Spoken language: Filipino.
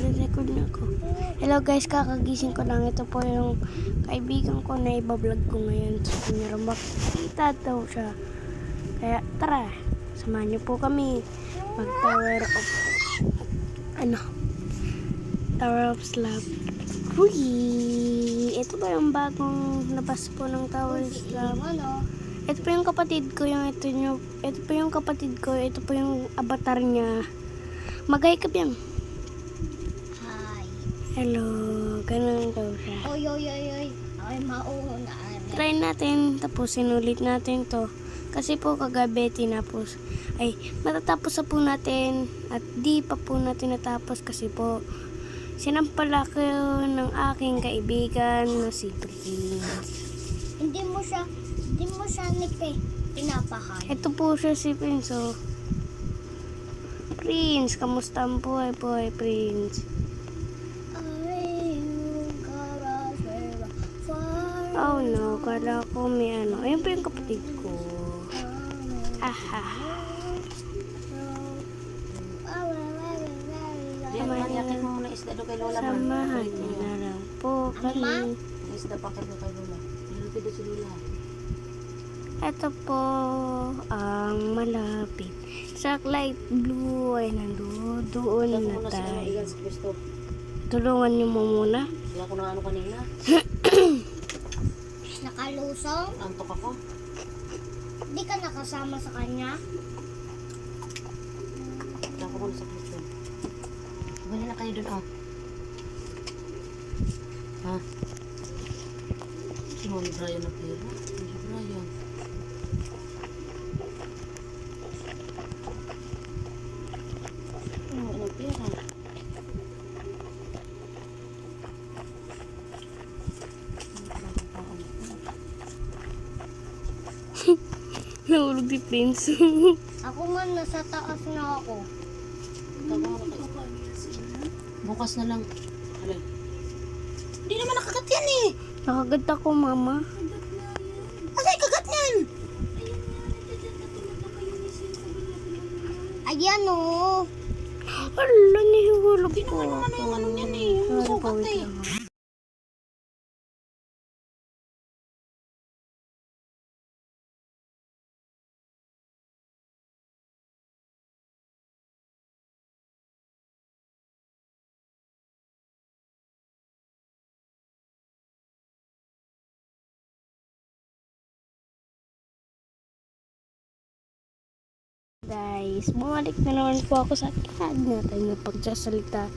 nagre-record na ako. Hello guys, kakagising ko lang. Ito po yung kaibigan ko na ibablog ko ngayon. So, meron makikita daw siya. Kaya tara, samahan niyo po kami mag Tower of Slab. Uy! Ito ba yung bagong labas po ng Tower of Slab? Ito po yung kapatid ko, ito po yung kapatid ko, ito po yung avatar niya. Magay ka biyang. Hi. Hello, ganun daw siya. Oy. Ay, mauna. Try natin, tapos sinulit natin to. Kasi po kagabi tinapos. Ay, matatapos na po natin at di pa po natin natapos kasi po sinampala ko ng aking kaibigan na si Prince. Hindi mo siya pinapahay. Ito po siya si Prince, oh. Prince, kamusta ang buhay, Prince? Oh no, kala ko may ano. Ayun po yung kapatid ko. Aha. Yakin mo muna isda doon kay Lola. Samahan niyo na lang po kami. Isda pakit doon kay Lola. Nilupit doon si Lola. Ito po ang malapit. Sa light blue ay nandoon na tayo. Tulungan niyo mo muna. Wala ko na ano kanina. Nakalusong? Antok ako. Di ka nakasama sa kanya? Wala ko na sa Cristo. Bali na kayo doon, oh. Ha? Si Mami Brian na pera. Mami Brian. Ano pera? Nahulog si Prince. Ako man, nasa taas na ako. Bukas na lang. Alay. Hindi naman nakagat yan eh. Nakagat ako, mama. Asay kagat yan? Ayan o. Hala, nihulog Hindi ko. naman ano yung ano yan eh. Yung Sorry po, sugat wait eh. lang. Guys, bumalik na naman po ako sa kag natin na pagsasalita.